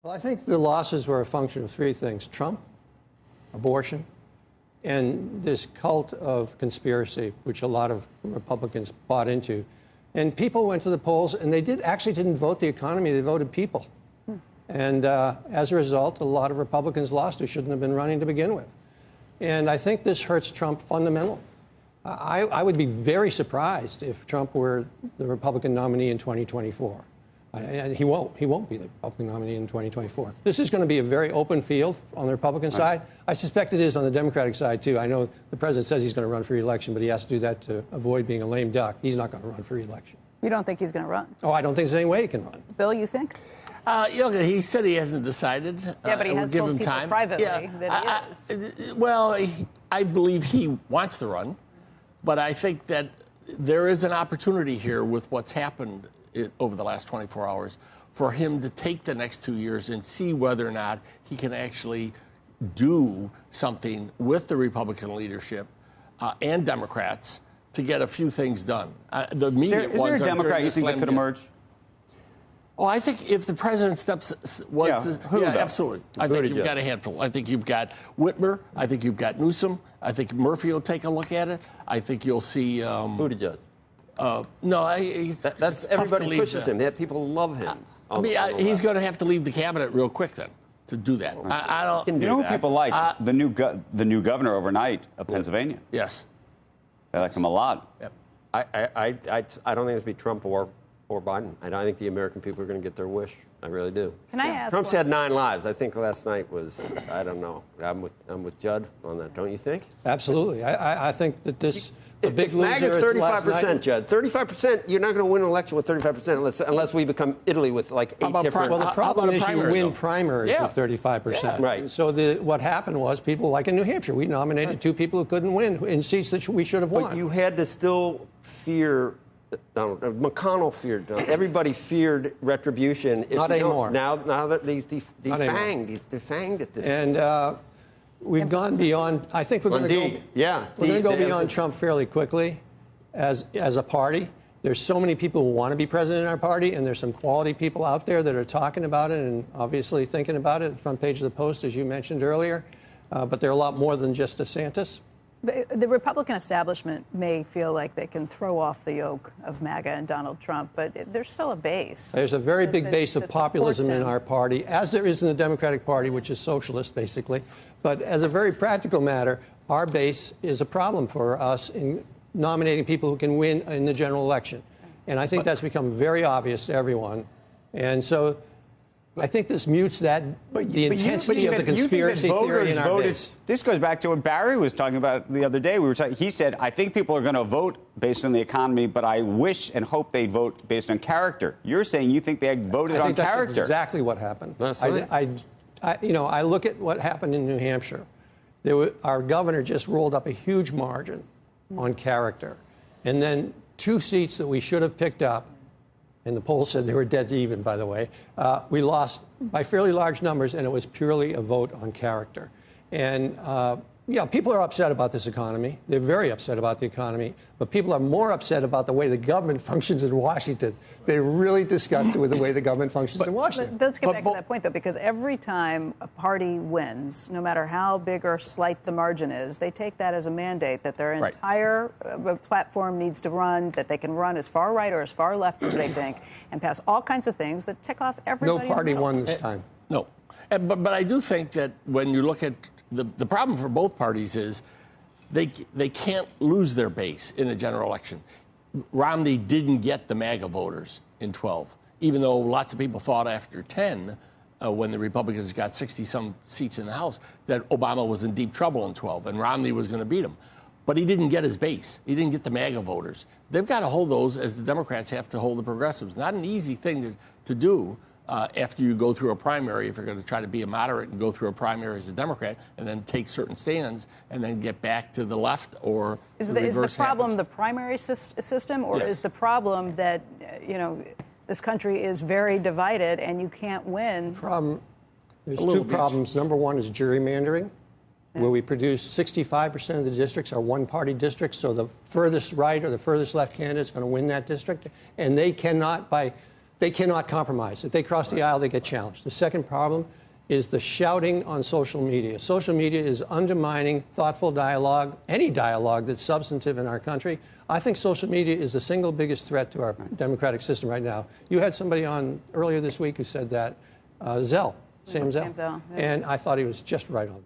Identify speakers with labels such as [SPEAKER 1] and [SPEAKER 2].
[SPEAKER 1] Well, I think the losses were a function of three things: Trump, abortion, and this cult of conspiracy, which a lot of Republicans bought into. And people went to the polls, and they didn't vote the economy, they voted people. And as a result, a lot of Republicans lost who shouldn't have been running to begin with. And I think this hurts Trump fundamentally. I would be very surprised if Trump were the Republican nominee in 2024. And he won't be the Republican nominee in 2024. This is going to be a very open field on the Republican side. I suspect it is on the Democratic side, too. I know the president says he's going to run for re-election, but he has to do that to avoid being a lame duck. He's not going to run for re-election.
[SPEAKER 2] You don't think he's going to run?
[SPEAKER 1] Oh, I don't think there's any way he can run.
[SPEAKER 2] Bill, you think?
[SPEAKER 3] He said he hasn't decided.
[SPEAKER 2] Yeah, but he has told people
[SPEAKER 3] time.
[SPEAKER 2] privately that he is.
[SPEAKER 3] Well, I believe he wants to run, but I think that there is an opportunity here with what's happened over the last 24 hours for him to take the next 2 years and see whether or not he can actually do something with the Republican leadership and Democrats to get a few things done. The immediate
[SPEAKER 4] is there a Democrat you think that could emerge?
[SPEAKER 3] Oh, I think if the president absolutely. I think you've got a handful. I think you've got Whitmer. I think you've got Newsom. I think Murphy will take a look at it. I think you'll see
[SPEAKER 5] Buttigieg.
[SPEAKER 3] That's
[SPEAKER 5] everybody pushes him. People love him.
[SPEAKER 3] He's going to have to leave the cabinet real quick then to do that. I don't.
[SPEAKER 4] You know who people like? The new governor overnight of Pennsylvania.
[SPEAKER 3] Yes,
[SPEAKER 4] they like him a lot.
[SPEAKER 5] Yep. I don't think it's be Trump or Biden. I think the American people are going to get their wish. I really do.
[SPEAKER 2] Can I ask?
[SPEAKER 5] Trump's had 9 lives. I think last night was, I don't know. I'm with Judd on that. Don't you think?
[SPEAKER 1] Absolutely. I think that this a big loser.
[SPEAKER 5] MAGA's 35%, Judd. 35%. You're not going to win an election with 35% unless we become Italy with like 8 different.
[SPEAKER 1] Well, the problem is you win primaries with 35%.
[SPEAKER 5] Yeah, right.
[SPEAKER 1] So what happened was people, like in New Hampshire, we nominated 2 people who couldn't win in seats that we should have won.
[SPEAKER 5] But you had to still fear. McConnell feared Donald. Everybody feared retribution.
[SPEAKER 1] Not anymore.
[SPEAKER 5] Now that he's defanged at this.
[SPEAKER 1] And we've gone beyond. I think we're going to go.
[SPEAKER 5] Yeah,
[SPEAKER 1] we're going to go beyond Trump fairly quickly, as a party. There's so many people who want to be president in our party, and there's some quality people out there that are talking about it and obviously thinking about it. Front page of the Post, as you mentioned earlier. But there are a lot more than just DeSantis.
[SPEAKER 2] The Republican establishment may feel like they can throw off the yoke of MAGA and Donald Trump, but there's still a base.
[SPEAKER 1] There's a very big base of populism in our party, as there is in the Democratic Party, which is socialist, basically. But as a very practical matter, our base is a problem for us in nominating people who can win in the general election. And I think that's become very obvious to everyone. And so I think this mutes the intensity of the conspiracy theory in our base.
[SPEAKER 4] This goes back to what Barry was talking about the other day. He said, I think people are going to vote based on the economy, but I wish and hope they vote based on character. You're saying you think they voted on character.
[SPEAKER 1] That's exactly what happened. I look at what happened in New Hampshire. Our governor just rolled up a huge margin on character. And then 2 seats that we should have picked up, and the polls said they were dead even, by the way. We lost by fairly large numbers, and it was purely a vote on character. And, people are upset about this economy. They're very upset about the economy. But people are more upset about the way the government functions in Washington. They're really disgusted with the way the government functions in Washington.
[SPEAKER 2] But let's get back to that point, though, because every time a party wins, no matter how big or slight the margin is, they take that as a mandate that their entire platform needs to run, that they can run as far right or as far left as they think, and pass all kinds of things that tick off everybody.
[SPEAKER 1] No party won this time.
[SPEAKER 3] No. But I do think that when you look at the problem for both parties is they can't lose their base in a general election. Romney didn't get the MAGA voters in 12, even though lots of people thought after 10, when the Republicans got 60-some seats in the House, that Obama was in deep trouble in 12 and Romney was going to beat him. But he didn't get his base. He didn't get the MAGA voters. They've got to hold those as the Democrats have to hold the progressives. Not an easy thing to do. After you go through a primary, if you're going to try to be a moderate and go through a primary as a Democrat and then take certain stands and then get back to the left or
[SPEAKER 2] is the problem the primary system, or is the problem that, this country is very divided and you can't win?
[SPEAKER 1] There's 2 problems. Number one is gerrymandering, where we produce 65% of the districts are one-party districts, so the furthest right or the furthest left candidate is going to win that district, and they cannot, by they cannot compromise. If they cross the aisle, they get challenged. The second problem is the shouting on social media. Social media is undermining thoughtful dialogue, any dialogue that's substantive in our country. I think social media is the single biggest threat to our democratic system right now. You had somebody on earlier this week who said that, Zell, Sam Zell.
[SPEAKER 2] Sam Zell, yeah.
[SPEAKER 1] And I thought he was just right on.